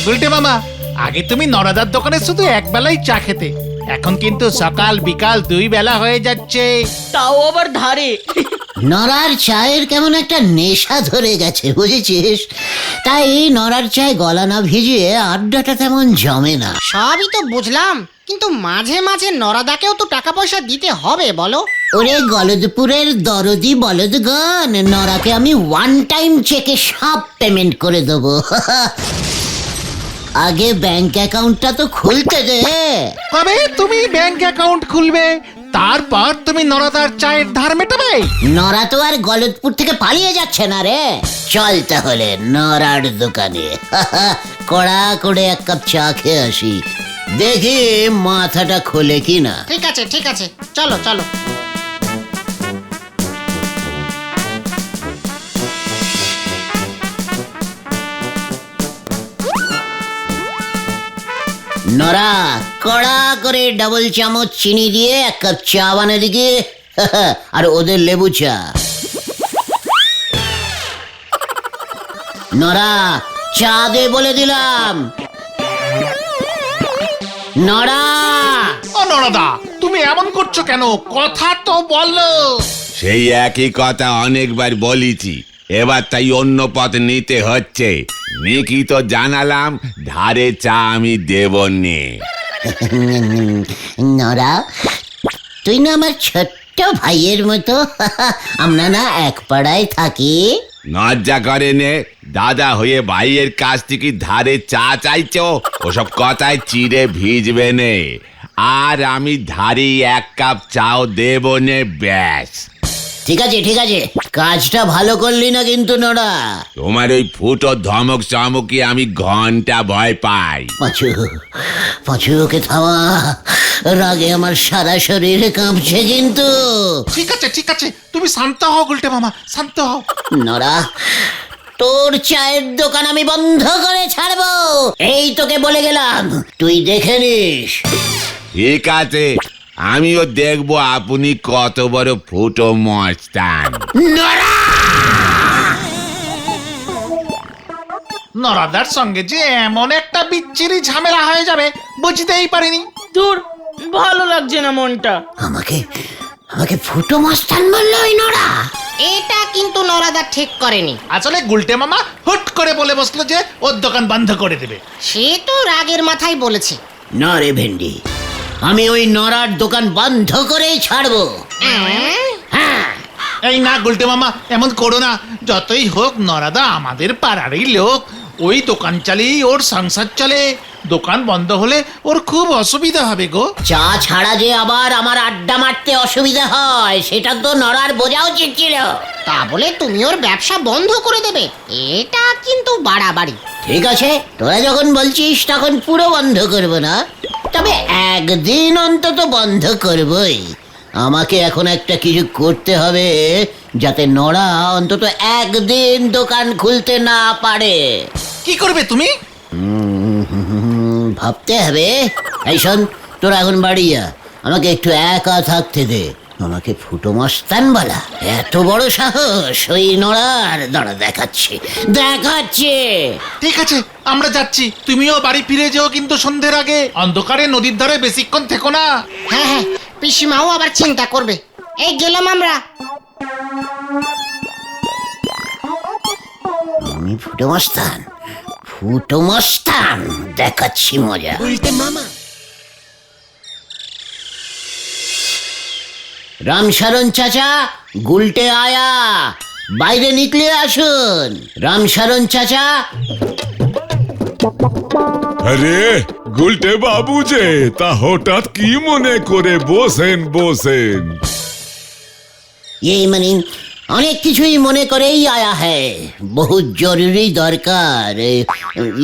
গুলটে মামা, আগে তুমি নরাদার দোকানে শুধু এক বেলাই চা খেতে, এখন কিন্তু সকাল বিকাল 2 বেলা হয়ে যাচ্ছে। তাও আবার ধারে। নরার চায়ের কেমন একটা নেশা ধরে গেছে বুঝেছিস, তাই নরার চায় গলা না ভিজিয়ে আড্ডাটা তেমন জমে না। সবই তো বুঝলাম, কিন্তু মাঝে মাঝে নরাদাকেও তো টাকা পয়সা দিতে হবে বলো। ওরে গলদপুরের দরদি বলদগণ, নরাকে আমি ওয়ান টাইম চেকে সব পেমেন্ট করে দেবো। আগে ব্যাংক অ্যাকাউন্টটা তো খুলতে দে। কবে তুমি ব্যাংক অ্যাকাউন্ট খুলবে, তারপর তুমি নরাদার চায়ের ধার মেটাবে? নরা তো আর গলদপুর থেকে পালিয়ে যাচ্ছে না রে। চল তাহলে নরার দোকানে কড়া করে এক কাপ চা খেয়ে আসি, দেখি মাথাটা খোলে কিনা। ঠিক আছে ঠিক আছে, চলো চলো। নরা, কড়া করে ডাবল চামচ চিনি দিয়ে এক কাপ চা বানা দিকে, আর ওদের লেবু চা। নরা, চা দে বলে দিলাম। নরা। ও নরাদা, তুমি এমন করছো কেন? কথা তো বলো। সেই একই কথা অনেকবার বলেছি, এবার তাই অন্য পথ নিতে হচ্ছে। নিকি তো জানালাম ধারে চা আমি দেব নে। নরা, তুই না আমার ছোট্ট ভাইয়ের মতো, আমরা না এক পাড়ায় থাকি। লজ্জা করে নে, দাদা হয়ে ভাইয়ের কাছ থেকে ধারে চা চাইছো? ওসব কথায় চিড়ে ভিজবে নে, আর আমি ধারে এক কাপ চাও দেব নে, ব্যাস। ঠিক আছে ঠিক আছে, কাজটা ভালো করলি না কিন্তু নরা। তোমার ওই ফুটো ধমক চমকি আমি ঘন্টা ভয় পাই। পাঁচু, পাঁচু ওকে থামা, রাগে আমার সারা শরীর কাঁপছে কিন্তু। ঠিক আছে, তুমি শান্ত হও গুলটে মামা, শান্ত হও। নরা, তোর চায়ের দোকান আমি বন্ধ করে ছাড়বো, এই তোকে বলে গেলাম, তুই দেখে নিস। ঠিক আছে, আমিও দেখবো আপনি কত বড় ফুটো মস্তান। নরাদার সঙ্গে যে এমন একটা বিচ্ছিরি ঝামেলা হয়ে যাবে বুঝতেই পারিনি। দূর, ভালো লাগছে না মনটা। আমাকে আমাকে ফুটো মস্তান বললো ওই নরা। এটা কিন্তু নরাদা ঠিক করেনি। আসলে গুলটে মামা হুট করে বলে বসলো যে ওর দোকান বন্ধ করে দেবে। সে তো রাগের মাথায় বলেছে। না রে ভেন্ডি, আমি ওই নরার দোকান বন্ধ করেই ছাড়বো। হ্যাঁ, এই না গুলটে মামা, এমন করো না। যতই হোক নরাদা আমাদের পাড়ারই লোক, ওই দোকান চালিয়েই ওর সংসার চলে। দোকান বন্ধ হলে ওর খুব অসুবিধা হবে গো। চা ছাড়া যে আবার আমার আড্ডা মারতে অসুবিধা হয়, সেটা তো নরার বোঝা উচিত ছিল। তা বলে তুমি ওর ব্যবসা বন্ধ করে দেবে, এটা কিন্তু বাড়াবাড়ি। ঠিক আছে, তোরা যখন বলছিস তখন পুরো বন্ধ করব না, তবে একদিন অন্তত বন্ধ করবই। আমাকে এখন একটা কিছু করতে হবে, যাতে নরা অন্তত একদিন দোকান খুলতে না পারে। কি করবে তুমি? ভাবতে হবে। এই শোন, তোরা এখন বাড়ি যা, আমাকে একটু একা থাকতে দে। আমাকে ফুটো মস্তান বলা, এত বড় সাহস ওই নড়ার? দাঁড়া দেখাচ্ছে। ঠিক আছে, আমরা যাচ্ছি। তুমিও বাড়ি ফিরে যেও কিন্তু সন্ধ্যের আগে। অন্ধকারে নদীর ধারে বেশিক্ষণ থেকো না। হ্যাঁ হ্যাঁ, পিসিমাও আবার চিন্তা করবে। এই গেলাম আমরা। আমি ফুটো মস্তান, ফুটো মস্তান দেখাচ্ছি মজা। রামশরণ চাচা, গুলটে আয়া, বাইরে নিকলে আসুন। রামশরণ চাচা। আরে গুলটে বাবু যে, তা হঠাৎ কি মনে করে? বসেন বসেন। ये মানে অনেক কিছুই মনে করেই আয়া হ্যায়, বহুত জরুরি দরকার।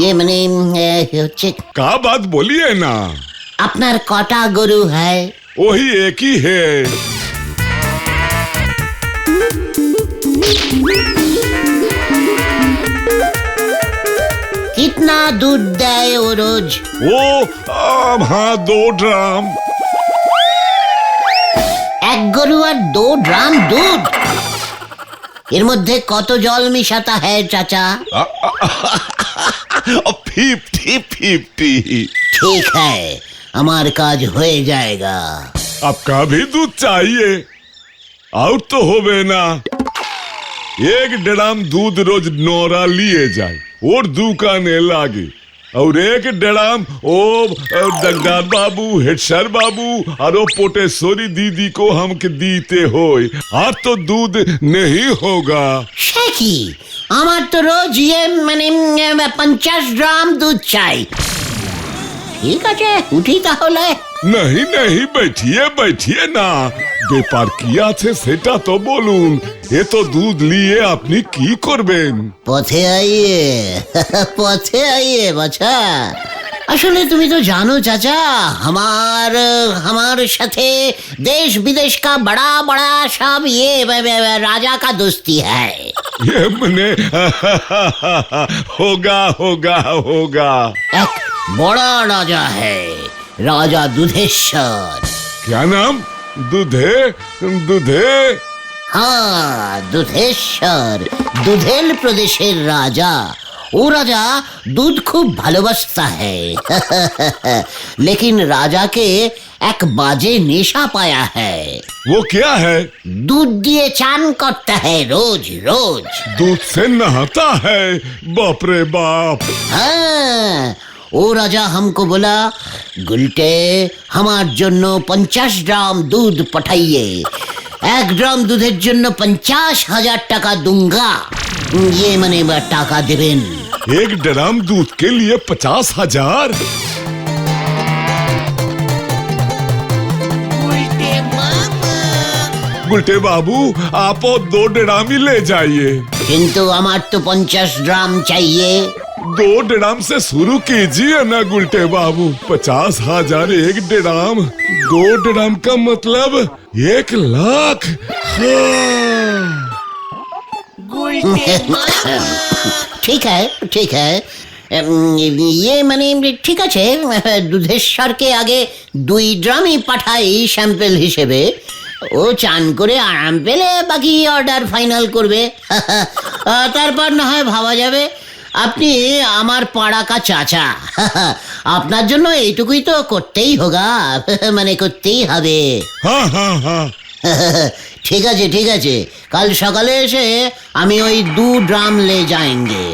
ये মানে হচ্ছে, का बात बोलिए ना। আপনার কটা গরু হ্যায়? वही एक ही है। कितना दूध দেয় ও রোজ? वो हाँ 2 ड्राम। এক গরু আর 2 ড্রাম দুধ? এর মধ্যে কত জল মিশাতা হ্যায় চাচা? 50-50। ठीक है, हमार काज हो जाएगा। आपका भी दूध चाहिए? आउट तो होवे ना। 1 ड्राम दूध रोज नौरा लिए जाए और दुकाने लागे, और 1 ड्राम ओ डगडार बाबू, हेडसर बाबू और पोटेश्वरी दीदी को हमके दीते होय, और तो दूध नहीं होगा। সে কি, আমার তো রোজ 50 গ্রাম দুধ চাই। ঠিক আছে, উঠি তাহলে। नहीं नहीं, बैठिए बैठिए ना। ব্যাপার কি আছে সেটা তো বলুন। এ তো দুধ নিয়ে আপনি কি করবেন? পথে আইয়ে পথে আইয়ে বাছা। আসলে তুমি তো জানো চাচা, हमार সাথে देश विदेश का बड़ा बड़ा सब ये राजा का दोस्ती है। ये मने होगा होगा होगा। एक बड़ा राजा है, राजा दुधेश्वर। क्या नाम? दूधे दूधे? हाँ, দুধেশ্বর, দুধেল প্রদেশের রাজা। ও রাজা दूध खूब ভালোবাসता है लेकिन राजा के एक बाजे नेशा पाया है। वो क्या है? दूध दिए चान करता है रोज रोज। दूध से नहाता है? बाप रे बाप। हाँ, ও রাজা हमको बोला, गुलटे हमार জন্য 50 গ্রাম দুধ পাঠাইয়ে। 1 গ্রাম দুধের জন্য 50,000 টাকা दूंगा। ये মানে টাকা দেবেন। 1 ड्राम दूध के लिए 50,000? गुलटे बाबू, आप 2 ड्राम ही ले जाइए। কিন্তু আমার তো 50 গ্রাম चाहिए। 2 ड्राम से शुरू कीजिए ना गुलटे बाबू। 50,000 1 ड्राम, 2 ड्राम का मतलब 1 लाख। हाँ। ঠিক है ঠিক है, ये মানে ঠিক আছে, দুধেশ্বরকে আগে 2 ড্রামই পাঠাই স্যাম্পল হিসেবে। ও চান করে আরাম পেলে বাকি অর্ডার ফাইনাল করবে। তারপর না হয় ভাবা যাবে। আপনি আমার পাড়া কা চাচা, আপনার জন্য এইটুকুই তো করতেই হোগা, মানে করতেই হবে। हाँ हाँ हाँ। ঠিক আছে ঠিক আছে, কাল সকালে এসে আমি ওই 2 ড্রাম লে যাएंगे।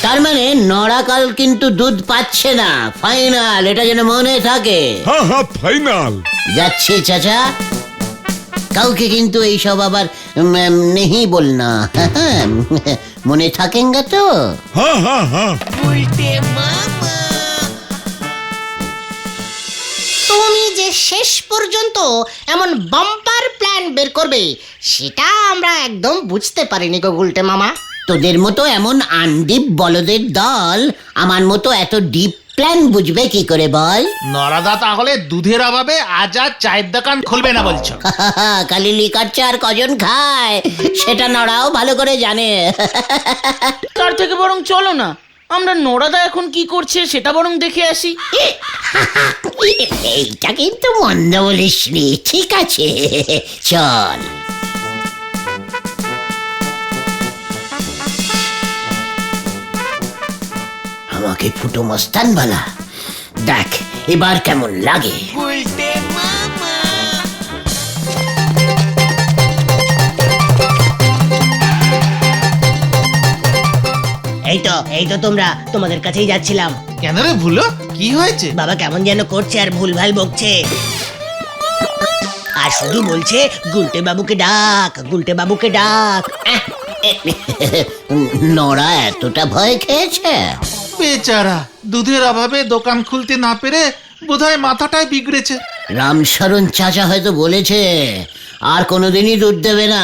তার মানে নড়া কাল কিন্তু দুধ পাচ্ছে না, ফাইনাল, এটা যেন মনে থাকে। हाँ हाँ फाइनल। যাচ্ছি চাচা, কাউকে কিন্তু এইসব আবার নেহি বলনা, মনে থাকেঙ্গা তো? हाँ हाँ हाँ। তুমি যে শেষ পর্যন্ত এমন বাম্পার প্ল্যান বের করবে সেটা আমরা একদম বুঝতে পারিনি গো গুলটে মামা। তোদের মতো এমন আনডিপ বলদের দল আমার মতো এত ডিপ প্ল্যান বুঝবে কি করে বল? নরাদা তাহলে দুধের অভাবে আজ আর চায়ের দোকান খুলবে না বলছো? কালি লিকার চা আর কজন খায় সেটা নড়াও ভালো করে জানে। তার থেকে বরং চলো না, আমরা নোরাদা এখন কি করছে সেটা বরং দেখে আসি। এইটা কিন্তু মন্দ বলিসনি, ঠিক আছে চল। আমাকে ফুটো মস্তান বলা, দেখ এবার কেমন লাগে। এই তো তোমরা, তোমাদের কাছেই যাচ্ছিলাম। কেন রে ভুলো, কি হয়েছে? বাবা কেমন যেন করছে আর ভুলভাল বকছে, আর শুধু বলছে গুলটে বাবুকে ডাক, গুলটে বাবুকে ডাক। নড়া এতটা ভয় খেয়েছে? বেচারা দুধের অভাবে দোকান খুলতে না পেরে বোধহয় মাথাটাই বিগড়েছে। রামশরণ চাচা হয়তো বলেছে আর কোনোদিনই দুধ দেবে না,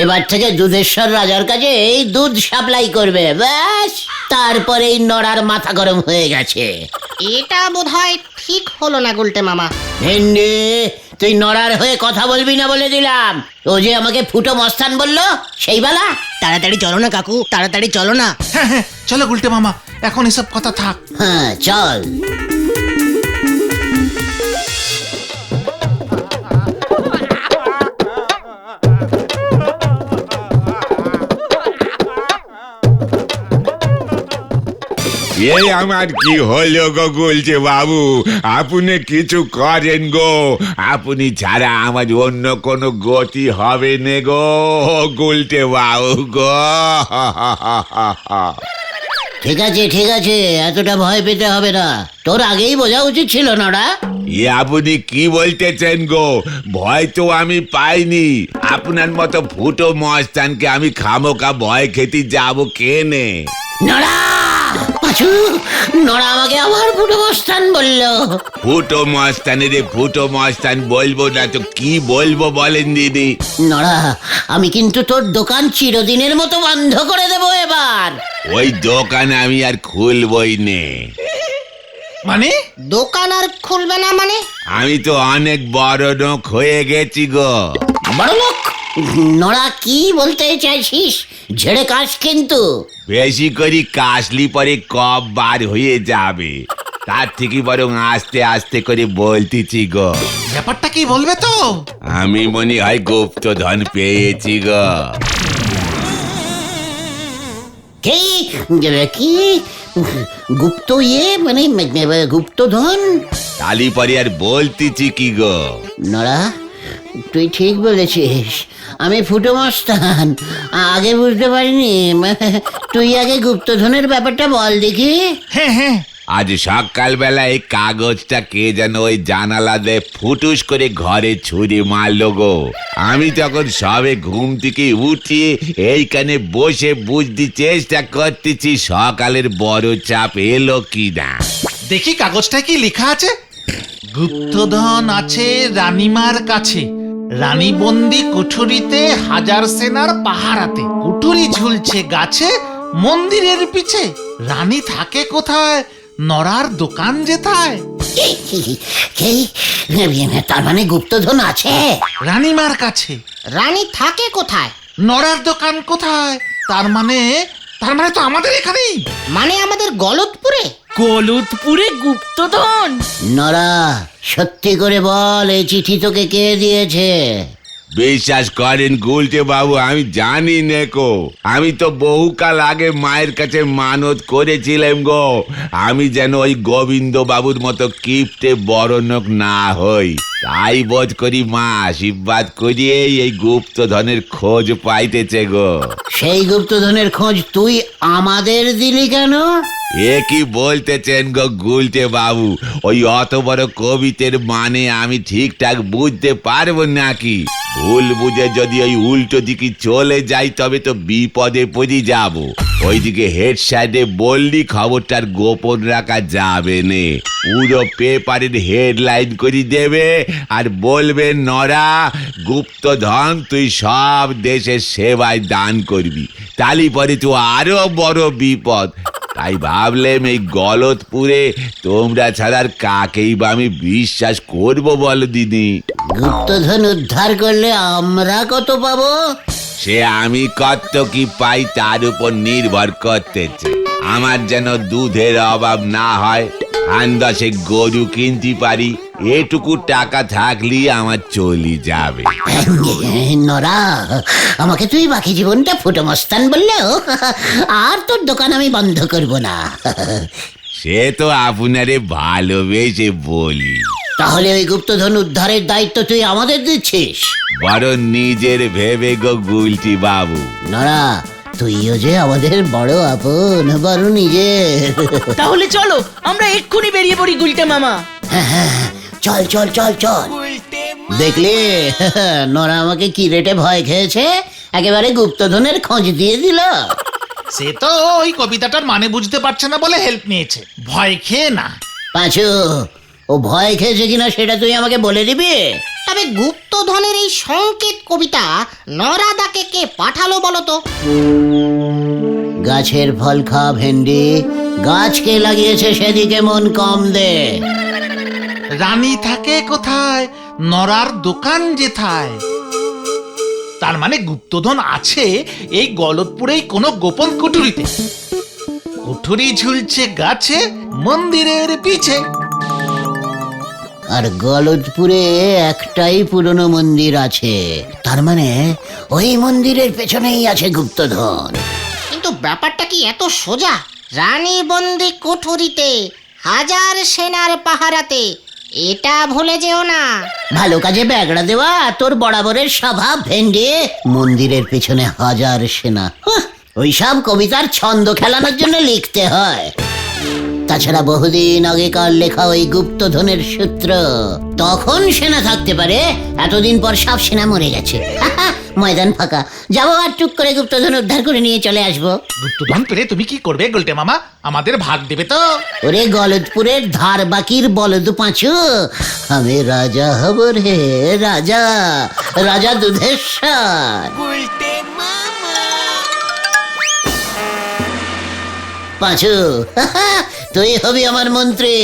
এবার থেকে দুধেশ্বর রাজার কাছে এই দুধ সাপ্লাই করবে, ব্যাস। তারপরে এই নড়ার মাথা গরম হয়ে গেছে। এটা বোধহয় ঠিক হলো না গুলটে মামা। ভেন্ডি, তুই নড়ার হয়ে কথা বলবি না বলে দিলাম। ও যে আমাকে ফুটো মস্তান বললো সেই বেলা। তাড়াতাড়ি চলো না কাকু, তাড়াতাড়ি চলো না। হ্যাঁ হ্যাঁ চলো গুলটে মামা, এখন এসব কথা থাক। হ্যাঁ চল। এই আমার কি হলো গো গুলছে বাবু, আপনি কিছু করেন গো, আপনি ছাড়া আমার অন্য কোনো গতি হবে নে গো গুলটে বাবু গো। ঠিক আছে, এতটা ভয় পেতে হবে না। তোর আগেই বোঝা উচিত ছিল নড়া। আপনি কি বলতেছেন গো? ভয় তো আমি পাইনি, আপনার মতো ফুটো মস্তানকে আমি খামোকা ভয় খেতে যাবো কেনে? নড়া, পাঁচু, নড়া আমাকে আবার ফুটো মস্তান বললো। ফুটো মস্তানে ফুটো মস্তান বলবো না তো কি বলবো বলেন দিদি? নড়া, আমি কিন্তু তোর দোকান চিরদিনের মতো বন্ধ করে দেবো এবার। ওই দোকান আমি আর খুলবই নে। মানে দোকান আর খুলবে না মানে? আমি তো অনেক বড় লোক হয়ে গেছি গো। বড় লোক? নড়া কি বলতে চাইছিস? ঝেড়ে কাশ কিন্তু। বেশি করে কাশলি পরে কব বার হয়ে যাবে, তার থেকে বরং আস্তে আস্তে করে বলতেছি গো। ব্যাপারটা কি বলবে তো? আমি মনে হয় গুপ্তধন পেয়েছি গো। কি কি গুপ্ত মানে গুপ্তধন? তালি পরে আর বলতেছি কি গো? নড়া, তুই ঠিক বলেছিস, আমি ফুটো মস্তান, আগে বুঝতে পারিনি। তুই আগে গুপ্তধনের ব্যাপারটা বল দেখি। হ্যাঁ, আজ সকালবেলা এই কাগজটা কে যেন ওই জানালা দিয়ে ফুটুস করে ঘরে ছুরি মারলো গো। আমি তখন সবে ঘুম থেকে উঠিয়ে এইখানে বসে বুঝতে চেষ্টা করতেছি সকালের বড় চাপ এলো কি না। দেখি কাগজটায় কি লেখা আছে। গুপ্তধন আছে রানীমার কাছে, রানী বন্দি কুঠুরিতে, হাজার সেনার পাহারাতে, কুঠুরি ঝুলছে গাছে, মন্দিরের পিছে, রানী থাকে কোথায়, নড়ার দোকান যেথায়। তার মানে গুপ্তধন আছে রানীমার কাছে, রানী থাকে কোথায়? নড়ার দোকান কোথায়, তার মানে তো আমাদের এখানেই। মানে আমাদের গলতপুরে? গলতপুরে গুপ্তধন? নড়া, সত্যি করে বল, এই চিঠি তোকে কে দিয়েছে? বিশ্বাস করেন গুলটে বাবু, আমি জানি নেকো। আমি তো বহুকাল আগে মায়ের কাছে মানত করেছিলাম গো, আমি যেন ওই গোবিন্দ বাবুর মতো কিপ্টে বড়লোক না হই। তাই বোধ করি মা আশীর্বাদ করিয়ে এই গুপ্তধনের খোঁজ পাইতেছে গো। সেই গুপ্তধনের খোঁজ তুই আমাদের দিলি কেন? এ কি বলতেছেন গো গুলটে বাবু? ওই অত বড় কবিতের মানে আমি ঠিকঠাক বুঝতে পারবো নাকি? ভুল বুঝে যদি ওই উল্টো দিকে চলে যাই তবে তো বিপদে পড়ে যাব। ওইদিকে হেড সাইডে বললি খবরটার গোপন রাখা যাবে নে, পুরো পেপারের হেডলাইন করে দেবে আর বলবে নড়া গুপ্তধন তুই সব দেশের সেবায় দান করবি, তালি পরে তো আরো বড় বিপদ। তাই ভাবলাম এই গলতপুরে তোমরা ছাড়ার কাকেই বা আমি বিশ্বাস করবো বলো দিদি? গুপ্তধন উদ্ধার করলে আমরা কত পাবো? সে আমি কত কি পাই তার উপর নির্ভর করতেছে। আমার যেন দুধের অভাব না হয়, আন্দাজে গরু কিনতে পারি, এটুকু টাকা থাকলেই আমার চলে যাবে। নরা, আমাকে তুই বাকি জীবনটা ফুটো মস্তান বললেও আর তোর দোকান আমি বন্ধ করব না। সে তো আপনারে ভালোবেসে বলি। তাহলে ওই গুপ্তধন উদ্ধারের দায়িত্ব তুই আমাদের দিচ্ছিস? বড় নিজের ভেবে গো গুলটি বাবু। নরা, তুইও যে আমাদের বড় আপন, বড় নিজের। তাহলে চলো আমরা এক্ষুনি বেরিয়ে পড়ি গুলটে মামা। চল চল চল চল। দেখলি নরা আমাকে কি রেটে ভয় খেয়েছে, একেবারে গুপ্তধনের খোঁজ দিয়ে দিল। সে তো ওই কবিতাটার মানে বুঝতে পারছে না বলে হেল্প নিয়েছে, ভয় খেয়ে না। পাঁচু, ও ভয় খেয়েছে কিনা সেটা তুই আমাকে বলে দিবি? তবে গুপ্তধনের এই সংকেত কবিতা নরাদাকে কে পাঠালো বলো তো? গাছের ফল খা ভেন্ডি, গাছকে লাগিয়েছে সেদিকে মন কম দে। রানী থাকে কোথায়, নরার দোকান যেথায়, তার মানে গুপ্তধন আছে এই গলতপুরেই কোনো গোপন কুঠুরিতে, কুঠুরি ঝুলছে গাছে, মন্দিরের পিছে। আর গলতপুরে একটাই পুরনো মন্দির আছে, তার মানে ওই মন্দিরের পেছনেই আছে গুপ্তধন। কিন্তু ব্যাপারটা কি এত সোজা? রানী বন্দি কুঠুরিতে, হাজার সেনার পাহারাতে, এটা ভুলে যেও না। ভালো কাজে ব্যাগড়া দেওয়া তোর বরাবরের স্বভাব ভেন্ডে। মন্দিরের পেছনে হাজার সেনা, ওইসব কবিতার ছন্দ খেলানোর জন্য লিখতে হয়। তাছাড়া বহুদিন আগেকার লেখা ওই গুপ্তধনের সূত্র, তখন সেনা থাকতে পারে, এতদিন পর সব সেনা মরে গেছে। ময়দান ফাঁকা, যাবো আর টুক করে গুপ্তধন উদ্ধার করে নিয়ে চলে আসবো। গুপ্তধন পেলে তুমি কি করবে গুলটে মামা? আমাদের ভাগ দেবে তো? ওরে গলদপুরের ধার বাকির বলদ পাঁচু, আমি রাজা হব রে, রাজা, রাজা দুধেশ্বর। পাঁচু, তুই হবি আমার মন্ত্রী,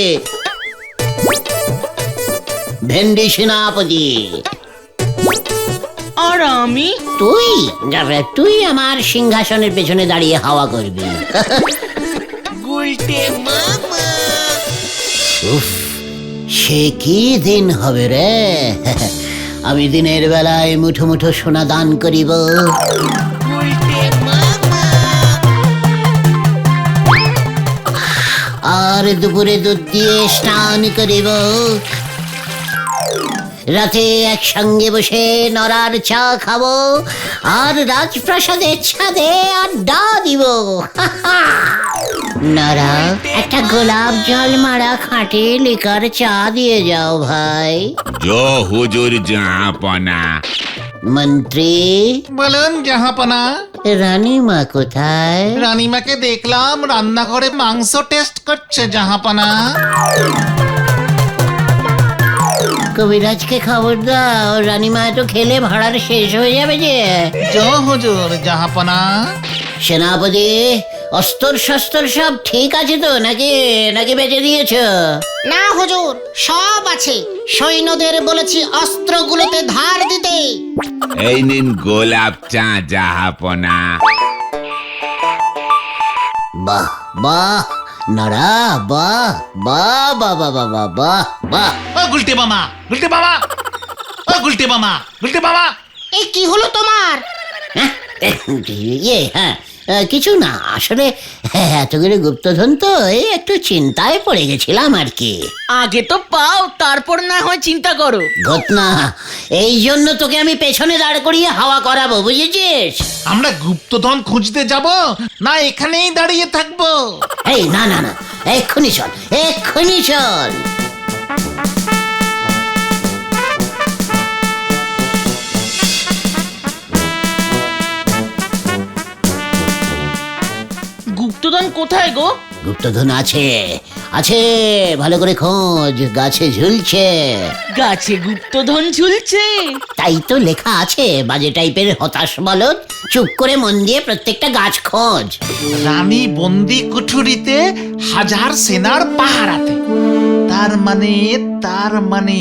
ভেন্ডি সেনাপতি। আর আমি? তুই আমার সিংহাসনের পেছনে দাঁড়িয়ে হাওয়া করবি। উফ, সে কি দিন হবে রে! আমি দিনের বেলায় মুঠো মুঠো সোনা দান করিব, আর দুপুরে দুধ দিয়ে স্নান করিব, রাতে একসঙ্গে বসে নরার চা খাবো, আর রাজপ্রাসাদের ছাদে আড্ডা দিব। নরা, একটা গোলাপ জল মারা খাঁটি লিকার চা দিয়ে যাও ভাই। জো হুজুর জাহাপনা। মন্ত্রী, বলুন জাহাপনা। রানীমা কোথায়? রানীমাকে দেখলাম রান্নাঘরে মাংস টেস্ট করছে জাহাপনা। কবিরাজকে খবর দাও, রানীমা তো খেলে ভাড়ার শেষ হয়ে যাবে যে। জয় হুজুর জাহাপনা। সেনাপতি, অস্ত্র শস্ত্র সব ঠিক আছে তো, নাকি নাকি বেঁচে দিয়েছ? না হুজুর, সব আছে। সৈন্যদের বলেছি অস্ত্রগুলোতে ধার দিতে। এই নিন গোলাপ চা জাহাপনা। বাহ বাহ নরা, বাহ বাহ বাহ বাহ বাহ বাহ বাহ বাহ। ও গুলটে মামা, গুলটে মামা, ও গুলটে মামা, গুলটে মামা। এই কি হলো তোমার? হ্যাঁ, কিছু না, আসলে এতগুলো গুপ্তধন তো এই একটু চিন্তায় পড়ে গেছিলাম আর কি। আগে তো পাও, তারপর না হয় চিন্তা করো। ঘটনা, এই জন্য তোকে আমি পেছনে দাঁড় করিয়ে হাওয়া করাবো, বুঝেছিস? আমরা গুপ্তধন খুঁজতে যাব না এখানেই দাঁড়িয়ে থাকবো? এই না না না, এক্ষুনি চল, এক্ষুনি চল। গুপ্তধন কোথায় গো? গুপ্তধন আছে, আছে, ভালো করে খোঁজ, গাছে ঝুলছে। গাছে গুপ্তধন ঝুলছে? তাই তো লেখা আছে, বাজে টাইপের হতাশ বলদ, চুপ করে মন দিয়ে প্রত্যেকটা গাছ খোঁজ। রানী বন্দি কুঠুরিতে, হাজার সেনার পাহারাতে। তার মানে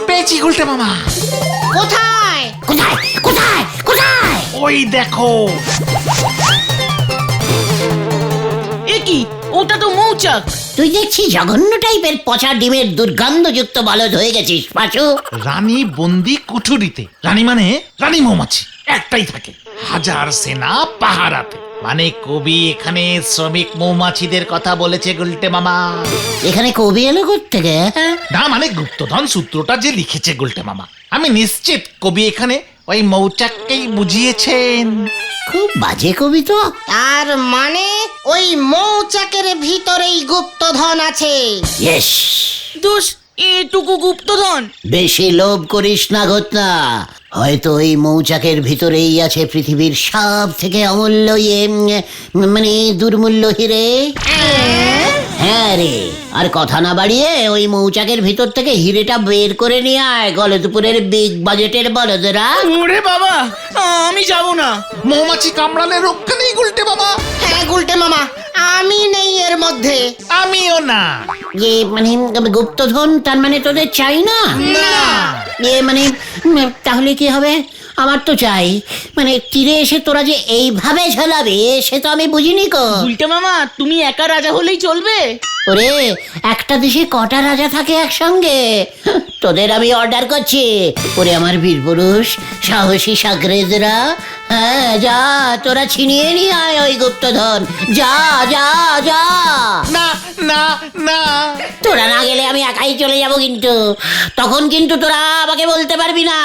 পেয়েছি গুলটে মামা। কোথায়? কোথায় কোথায় কোথায়? ওই দেখো। এ কি, ওটা তো মৌচাক। তুই দেখছি জঘন্য টাইপের পচা ডিমের দুর্গন্ধযুক্ত বলদ হয়ে গেছিস পাঁচু। রানী বন্দি কুঠুরিতে, রানী মানে রানী মৌমাছি একটাই থাকে, হাজার সেনা পাহারাতে। মানে কবি এখানে শ্রমিক মৌমাছিদের কথা বলেছে গুলটে মামা। এখানে কবি এলো কোত্থেকে? না মানে গুপ্তধন সূত্রটা যে লিখেছে গুলটে মামা, আমি নিশ্চিত কবি এখানে ওই মৌচাককেই বুঝিয়েছেন। খুব বাজে কবি তো। তার মানে ওই মৌচাকের ভিতরেই গুপ্তধন আছে। ইয়েস, দোষ, এটুকু গুপ্তধন। বেশি লোভ করিস না ঘটনা, হয়তো ওই মৌচাকের ভিতরেই আছে পৃথিবীর সব থেকে অমূল্য মানে দুর্মূল্য হিরে। হ্যাঁ রে, আর কথা না বাড়িয়ে ওই মৌচাকের ভিতর থেকে হিরেটা বের করে নিয়ে আয়, গলদপুরের বিগ বাজেটের বলদরা। ওরে বাবা, আমি যাব না। মৌমাছি কামড়ালে রক্ষা নেই গুলটে মামা। হ্যাঁ গুলটে মামা, আমি নেই এর মধ্যে। আমিও না। মানে গুপ্তধন তার মানে তোদের চাই না? না। মানে তাহলে কি হবে? আমার তো চাই, মানে তীরে এসে তোরা যে এইভাবে ঝোলাবে সে তো আমি বুঝিনি কো। গুলটে মামা তুমি একা রাজা হলেই চলবে? ওরে, একটা দেশে কটা রাজা থাকে একসঙ্গে? তোদের আমি অর্ডার করছি, ওরে আমার বীরপুরুষ সাহসী সাগরেদরা, হ্যাঁ যা, তোরা ছিনিয়ে নিয়ে আয় ওই গুপ্তধন, যা যা যা। না না না, তোরা না গেলে আমি একাই চলে যাব, কিন্তু তখন কিন্তু তোরা আমাকে বলতে পারবি না।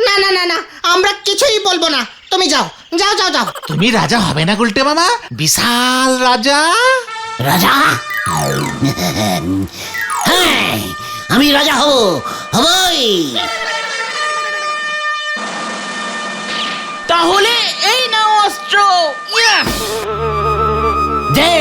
না না না না, আমরা কিছুই বলবো না, তুমি যাও যাও যাও যাও। তুমি রাজা হবে না গুলটে মামা? বিশাল রাজা। রাজা? হ্যাঁ, আমি রাজা হবই। তাহলে এই নাও অস্ত্র। ইয়া! দে।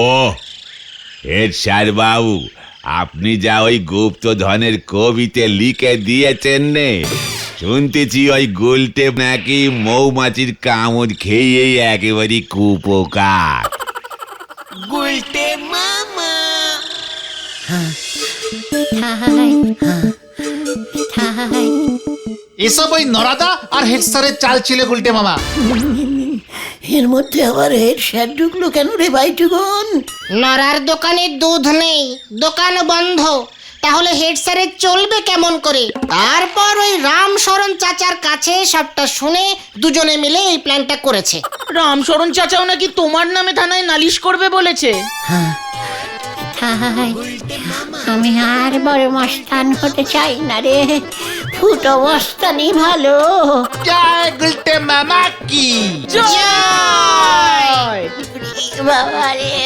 ও হেড স্যার বাবু, আপনি যা ওই গুপ্তধনের কবিতে লিখে দিয়েছেন নে, শুনতেছি ওই গুলটে নাকি মৌমাছির কামড় খেয়েই একেবারে কুপোকার। এসব ওই নরাদা আর হেড স্যারের চাল ছিল গুলটে মামা। এর মধ্যে আবার হেড স্যার ঢুকলো কেন রে ভাইটুকুন? নরার দোকানে দুধ নেই, দোকান বন্ধ, তাহলে হেড স্যারের চলবে কেমন করে? তারপর ওই রামশরণ চাচার কাছে সবটা শুনে দুজনে মিলে এই প্ল্যানটা করেছে। রামশরণ চাচাও নাকি তোমার নামে থানায় নালিশ করবে বলেছে। আমি আর বড় মস্তান হতে চাই না রে, ফুটো মস্তানি ভালো। জয় গুলটে মামা কি জয়! বাবা রে,